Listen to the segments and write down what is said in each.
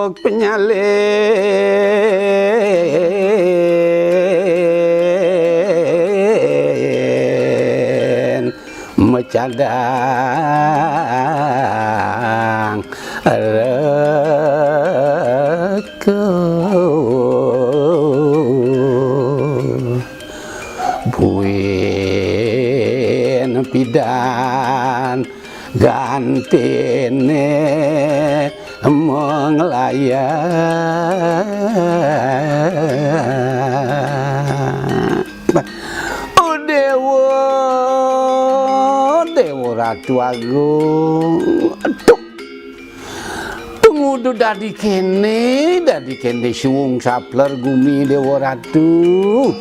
penyalin mecadang reko buin pidan gantine menglayang Dewa Ratu Agung aduh pengudu dadi kene suwung sapler gumi Dewa Ratu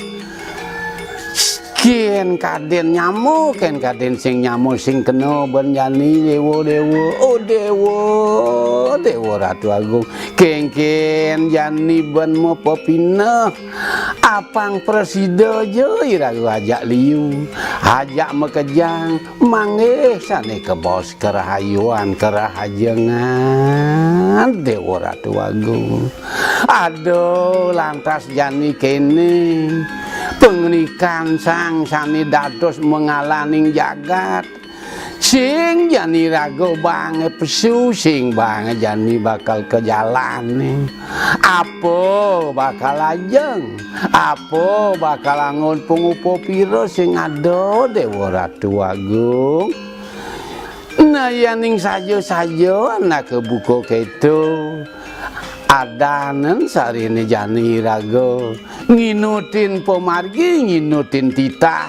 Ken kaden nyamuk, ken kaden sing nyamuk sing kena ben jani dewa Ratu Agung ken jani ben mopo pineh apang presida je iragu ajak liu ajak mekejang manggih sane ke bos kerahayuan kerahajengan Dewa Ratu Agung aduh lantas jani kene pengenikan sang sani dados mengalaning jagat sing jani rago bange pesu sing bange jani bakal ke jalan apa bakal ajeng apa bakal angon pengupo piro sing ada Dewa Ratu Agung nah yaning saja anak kebuka keto adanen sarine jani rago nginutin pemargi nginutin titah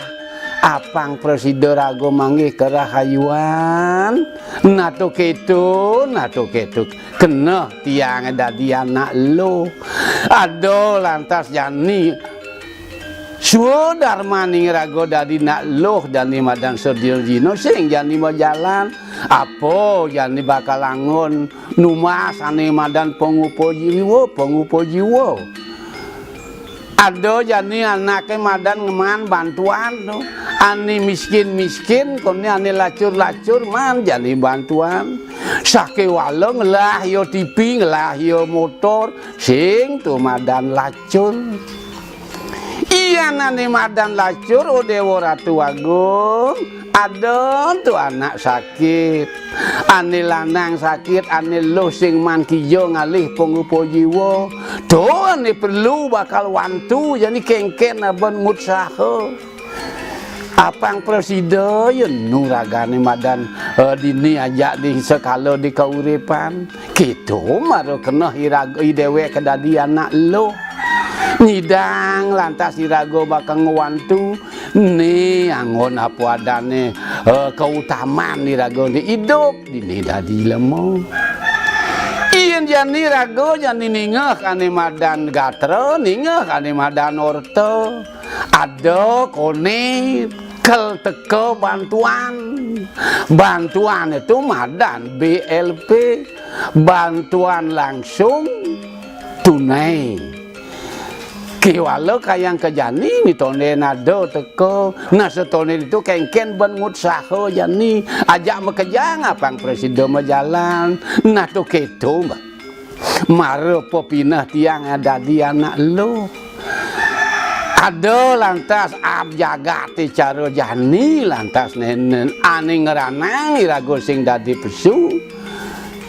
apang presida rago manggih kerahayuan nato keto kena tiang dadi anak lo ado lantas jani Sudarmani rago dadi nak loh jani madang Sudirjino sing jani mau jalan apa jani bakal angon numas ane madan pengupo jiwo ado jani anake madan ngeman bantuan no. Ani miskin kone ane lacur man jani bantuan sake walong lah yo TV lah yo motor sing tu madan lacur iya nani madan lacur o Dewa Ratu Agung ada tu anak sakit ane lanang sakit ane lo sing man kijo ngalih pengupo jiwa tu ane perlu bakal wantu jadi kengken aben ngutsaha apang presida yen nuragane madan dini ajak di sekala di kauripan kitu maro kena dewek kedadi anak lo nyidang lantas irago bakal ngewantu nih angon apa adane keutamaan irago di hidup dini dadi lemo iyan jani rago jani ningeh ane madan gatra ningeh ane madan orto ada kone kel teko bantuan itu madan BLP bantuan langsung tunai kiwalo kayang kejani mitone nado teko nah setone itu kengken ben ngutsaha jani ajak mekejang apang presiden majalan nah to keto mbak mare popinah tiang ada di anak lo ada lantas abjagati cara jani lantas nenen ane ngeranang irago sing dadi pesu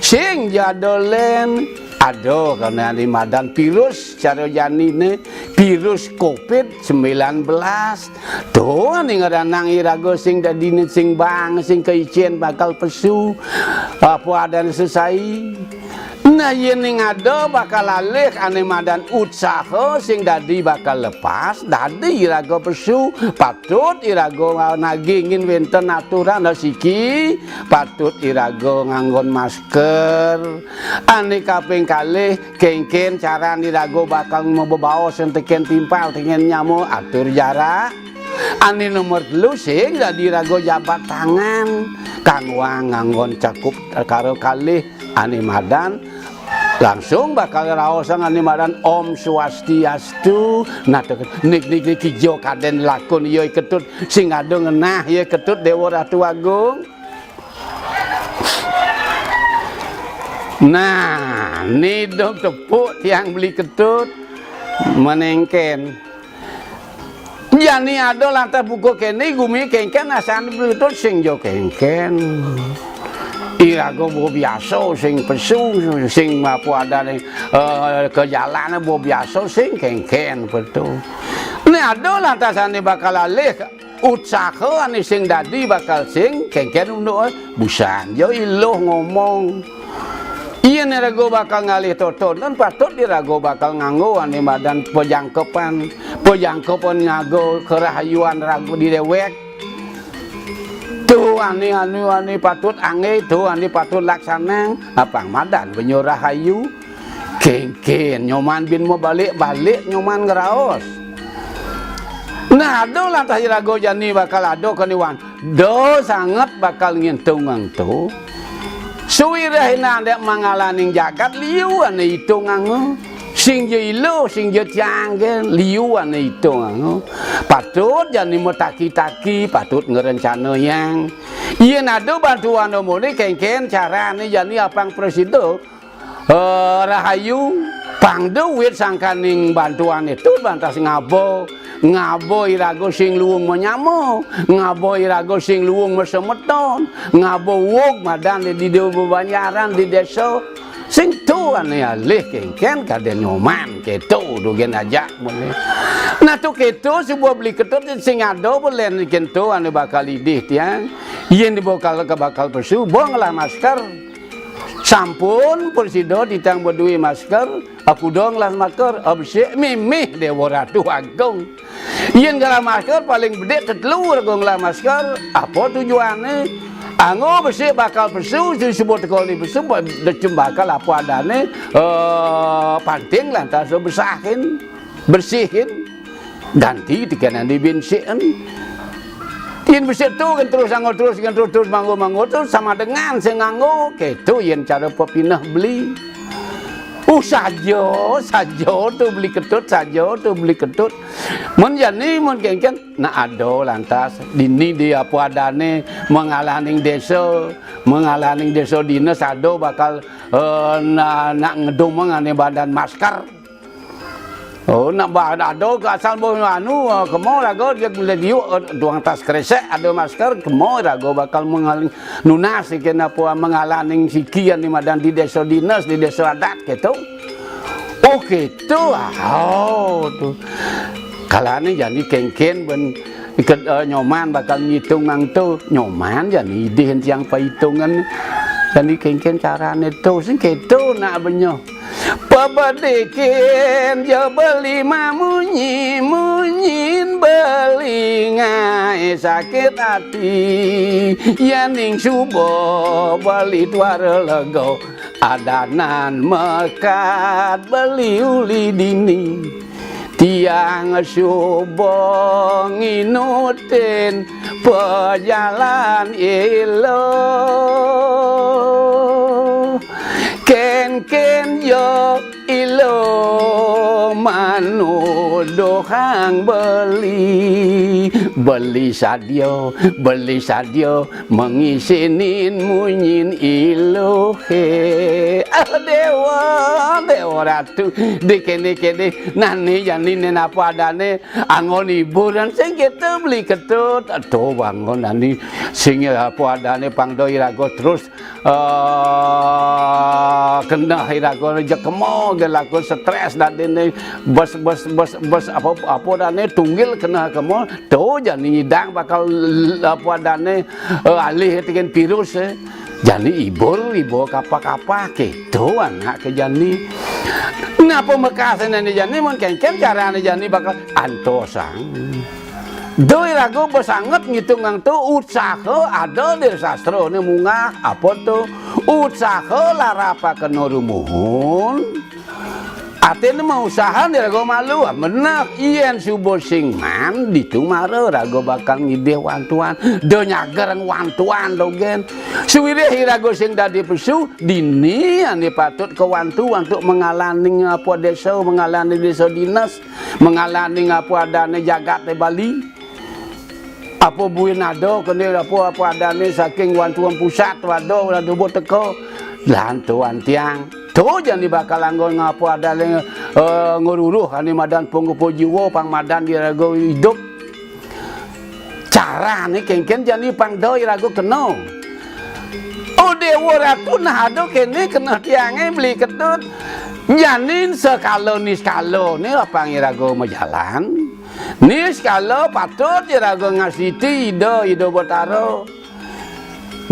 sing jadolen aduh karena di madan virus cara janine virus COVID-19 tuh nih ngeranang irago sing dadine sing bang sing keicien bakal pesu apa ada selesai nah yening ada bakal alih ane madan utsaha sing dadi bakal lepas dadi irago pesu patut irago nagingin wenten aturan siki patut irago nganggon masker ane kaping kalih kengken cara irago bakal membawa senteken timpal dengan nyamuk atur jarak ane nomor 3 sing dadi irago jabat tangan kang wang nganggon cakup karo kalih ane madan langsung bakal raosan ane madan Om Swastiastu nah nik kijo kaden lakon yo ketut sing ado ngenah ye ketut Dewa Ratu Agung Nah, ni dok tepuk tiang beli ketut menengken. Jani ada lantas buku kene gumi kengken asan beli ketut sing jo kengken. Irago bo biasa sing pesu sing mapu ada ke jalan bo biasa sing kengken betul. Ni ada lantas ane bakal alih usaha ane sing dadi bakal sing kengken untuk busan jo iluh ngomong. Iya nih rago bakal ngalih toton dan patut di rago bakal nganggo ane badan pejangkepan ngago kerahayuan rago di dewek tuh ane patut ange tuh ane patut laksana apa madan benyo rahayu kengken nyoman bin mau balik nyoman ngeraos. Nah do lantas rago jani bakal ado keniwan do sangat bakal ngintung tuh. Suwirahina dek mangalaning jagat liu ane itu ngango sing je ilo sing je tianggen liu ane itu ngango patut jani metaki-taki patut ngerencana yang iya nado bantuan omone kengken cara ane jani apang presiden rahayu pang duit sangkaning bantuan itu bantas ngabo irago sing luwung menyamo ngabo irago sing luwung mesemeton ngabo wog madan di bebanyaran di desa sing tu ane alih kengken kaden nyoman keto dugen aja boleh. Nah tu keto sebuah beli ketut sing ado boleh kento ane bakal idih tiang yen dibokal ke bakal persu bonglah masker sampun presiden ditang berdui masker aku dong lah masker absek mimih dewa ratu agung yen gala masker paling gede tetelur gong lah masker apa tujuannya anggo besek bakal persu disebut kali persu decem bakal apa adane panting lantas bersihin ganti tikanan dibensin yen besek tu kan terus anggo terus manggo terus sama dengan sing nganggo ketu yen cara pepinah beli saja tu beli ketut mun jani mun kengken na ado lantas dini dia apa adane mengalaning desa dinas ado bakal nak ngedumeng ane badan masker. Oh nak ado asal boh anu kemo rago dia diu duang tas kresek ada masker kemo rago bakal mengaling nunas ikan apa mengalaning sikian di madan di desa dinas di desa adat gitu. Oh gitu. Oh tuh. Kalane jadi kengken ben iket nyoman bakal ngitung nang tu nyoman jadi idih tiang pahitungan jadi kengken carane tu sing gitu nak benyo. Pabadikin ya beli munyin beli ngai sakit hati yaning subo beli tuara lego adanan mekat beli uli dini tiang subo nginutin pejalan ilo ken yo ilo manudo hang beli sadio mengisinin munyin ilo he dewa ratu dikene nani janine napa adane angon hiburan sing kita beli ketut atuh bangun nani sing apa adane pangdo irago terus kena irago aja kemo gelaku stres dadene bos apa dane tunggil kena kemo tuh jani hidang bakal apa dane alih dengan virus jani ibol kapa gitu anak ke jani napa mekasen ane jani mun kengken carane jani bakal antosang doi rago besanget ngitung ang tu usaha ada di sastra ni mungah apa tu usaha larapa kena rumuhun ate ni mau usaha ni rago malu menak ien subo singman ditu mare rago bakal ngideh wantuan do nyagereng wantuan dogen suwire rago sing dadi pesu dini ane patut ke wantu untuk mengalani apa desa mengalani desa dinas mengalani apa adane jagat di Bali apa buin ado kene apa adane saking wantuan pusat wado buat teko lan tuan tiang tuh jangan bakal anggon ngapo ada ngururuh ane madan pengupo jiwa pang madan dirago hidup cara nih kengken jadi pang doi rago keno oh dewa ratu nah ado kene kena tiangnya beli ketut janin sekalo nih apa ngirago majalan nih sekalo patut irago ngasih ide betaro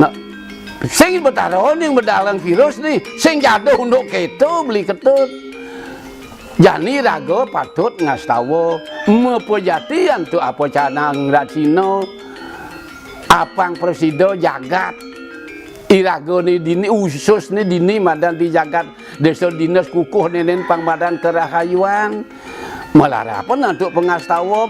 nah sing betaro ning bedalang virus nih sing jatuh untuk keto beli ketut jani rago patut ngastawo mepojatian tu apa canang racino apang presido jagat irago ni dini usus ni dini madan di jagat desa dinas kukuh nenen pang madan kerahayuan melara penantuk pengastawa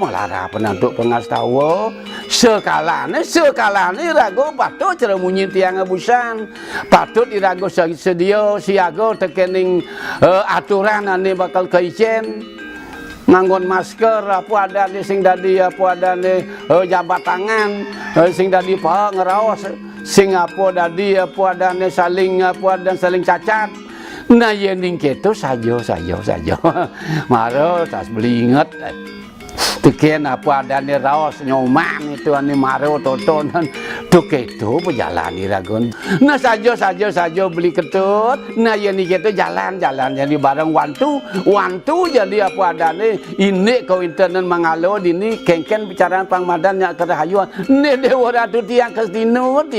sekalane rago patut cara munyi tiang abusan patut irago sedia siago tekening aturan ane bakal kaijen nganggon masker apa ada di sing dadi apa ada di jabat tangan sing dadi pa ngeraos sing apa dadi apa ada saling cacat. Nah yening keto saja maro tas beli inget teken apa ada nih raos nyoman itu ane maro tontonan tuh keto berjalan iragon nah saja beli ketut nah yening keto jalan jadi bareng wantu jadi apa ada nih ini kau internet mangalo dini kengken bicara pangmadan nya kerahayuan nih dewa ratu tiang setinut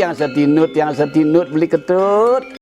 beli ketut